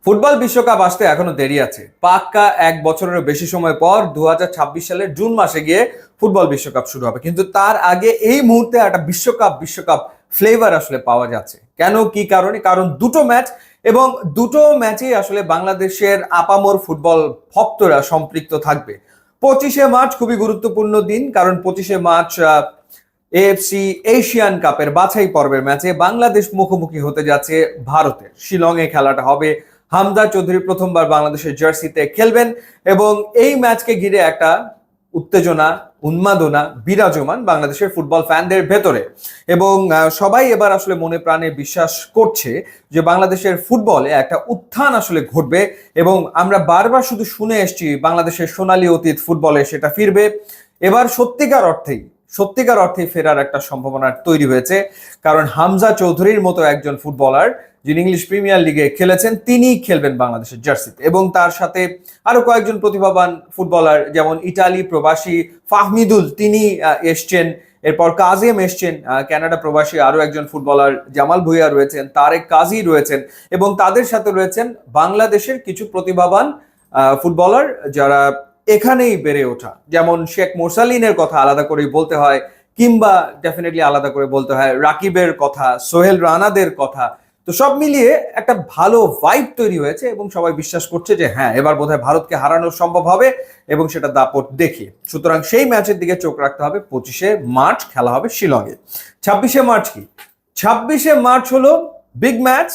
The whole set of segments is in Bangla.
ফুটবল বিশ্বকাপ আসতে এখনো দেরি আছে। পাক্কা এক বছরেরও বেশি সময় পর 2026 সালের জুন মাসে গিয়ে ফুটবল বিশ্বকাপ শুরু হবে, কিন্তু তার আগে এই মুহূর্তে একটা বিশ্বকাপ বিশ্বকাপ ফ্লেভার আসলে পাওয়া যাচ্ছে। কেন, কি কারণে? কারণ দুটো ম্যাচ, এবং দুটো ম্যাচেই আসলে বাংলাদেশের আপামর ফুটবল ভক্তরা সম্পৃক্ত থাকবে। 25শে মার্চ খুবই গুরুত্বপূর্ণ দিন, কারণ 25শে মার্চ এএফসি এশিয়ান কাপের বাছাই পর্বের ম্যাচে বাংলাদেশ মুখোমুখি হতে যাচ্ছে ভারতের। শিলংয়ে খেলাটা হবে। হামজা চৌধুরী প্রথমবার বাংলাদেশের জার্সিতে খেলবেন, এবং এই ম্যাচকে ঘিরে একটা উত্তেজনা, উন্মাদনা বিরাজমান বাংলাদেশের ফুটবল ফ্যানদের ভেতরে। এবং সবাই এবার আসলে মনে প্রাণে বিশ্বাস করছে যে বাংলাদেশের ফুটবলে একটা উত্থান আসলে ঘটবে, এবং আমরা বারবার শুধু শুনে এসেছি বাংলাদেশের সোনালী অতীত ফুটবলে সেটা ফিরবে। এবার সত্যিকার অর্থেই ফেরার একটা সম্ভাবনা তৈরি হয়েছে, কারণ হামজা চৌধুরীর মতো একজন ফুটবলার যিনি ইংলিশ প্রিমিয়ার লিগে খেলেছেন, তিনি খেলবেন বাংলাদেশের জার্সিতে। এবং তার সাথে আরো কয়েকজন প্রতিভাবান ফুটবলার, যেমন ইটালি প্রবাসী ফাহমিদুল, তিনি এসছেন। এরপর কাজেম এসছেন, কানাডা প্রবাসী আরো একজন ফুটবলার জামাল ভুঁইয়া রয়েছেন, তারেক কাজী রয়েছেন, এবং তাদের সাথে রয়েছেন বাংলাদেশের কিছু প্রতিভাবান ফুটবলার যারা এখানেই বেড়ে ওঠা। যেমন শেখ মোরসালিনের কথা আলাদা করে বলতে হয়, কিংবা ডেফিনেটলি আলাদা করে বলতে হয় রাকিবের কথা, সোহেল রানাদের কথা। তো সব মিলিয়ে একটা ভালো ভাইব তৈরি হয়েছে, এবং সবাই বিশ্বাস করছে যে হ্যাঁ, এবার বোধহয় ভারতকে হারানো সম্ভব হবে, এবং সেটা দাপট দেখিয়ে। সুতরাং সেই ম্যাচের দিকে চোখ রাখতে হবে। 25শে মার্চ খেলা হবে শিলংয়ে। 26শে মার্চ কি? 26শে মার্চ হলো বিগ ম্যাচ।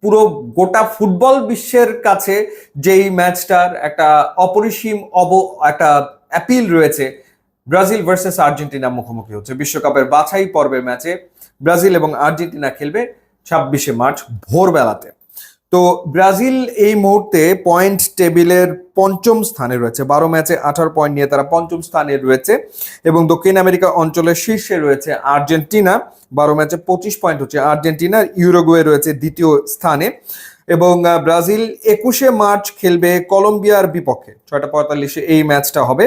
পুরো গোটা ফুটবল বিশ্বের কাছে যেই ম্যাচটার একটা অপরিসীম একটা অ্যাপিল রয়েছে। ব্রাজিল ভার্সেস আর্জেন্টিনা মুখোমুখি হচ্ছে বিশ্বকাপের বাছাই পর্বের ম্যাচে। ব্রাজিল এবং আর্জেন্টিনা খেলবে 26শে মার্চ ভোরবেলাতে। তো ব্রাজিল এই মুহূর্তে পয়েন্ট টেবিলের পঞ্চম স্থানে রয়েছে। 12 ম্যাচে 18 পয়েন্ট নিয়ে তারা পঞ্চম স্থানে রয়েছে, এবং দক্ষিণ আমেরিকা অঞ্চলের শীর্ষে রয়েছে আর্জেন্টিনা। 12 ম্যাচে 25 পয়েন্ট হচ্ছে আর্জেন্টিনার। ইউরুগুয়ে রয়েছে দ্বিতীয় স্থানে, এবং ব্রাজিল 21শে মার্চ খেলবে কলম্বিয়ার বিপক্ষে। 6:45 এই ম্যাচটা হবে।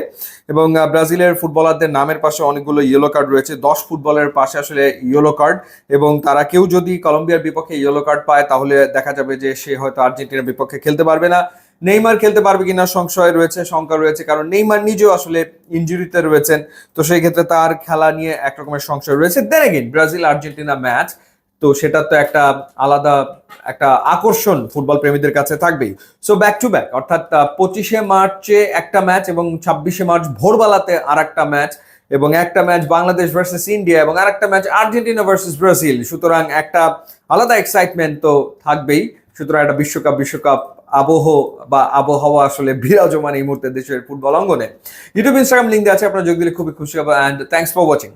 এবং ব্রাজিলের ফুটবলারদের নামের পাশে অনেকগুলো ইয়েলো কার্ড রয়েছে। 10 ফুটবলের পাশে আসলে ইয়েলো কার্ড, এবং তারা কেউ যদি কলম্বিয়ার বিপক্ষে ইয়েলো কার্ড পায়, তাহলে দেখা যাবে যে সে হয়তো আর্জেন্টিনার বিপক্ষে খেলতে পারবে না। নেইমার খেলতে পারবে কিনা শঙ্কা রয়েছে, কারণ নেইমার নিজেও আসলে ইনজুরিতে রয়েছেন। তো সেই ক্ষেত্রে তার খেলা নিয়ে একরকমের সংশয় রয়েছে। Then again Brazil Argentina match, তো সেটা তো একটা আলাদা একটা আকর্ষণ ফুটবল প্রেমীদের কাছে থাকবেই। সো ব্যাক টু ব্যাক, অর্থাৎ 25শে মার্চে একটা ম্যাচ, এবং 26শে মার্চ ভোরবেলাতে আর একটা ম্যাচ, এবং একটা ম্যাচ বাংলাদেশ ভার্সেস ইন্ডিয়া, এবং আর একটা ম্যাচ আর্জেন্টিনা ভার্সেস ব্রাজিল। সুতরাং একটা আলাদা এক্সাইটমেন্ট তো থাকবেই। সুতরাং একটা বিশ্বকাপ আবহাওয়া আসলে বিরাজমান এই মুহূর্তে দেশের ফুটবল অঙ্গনে। ইউটিউব ইনস্টাগ্রাম লিঙ্ক আছে, আপনারা যোগ দিলে খুবই খুশি হবো। And thanks for watching.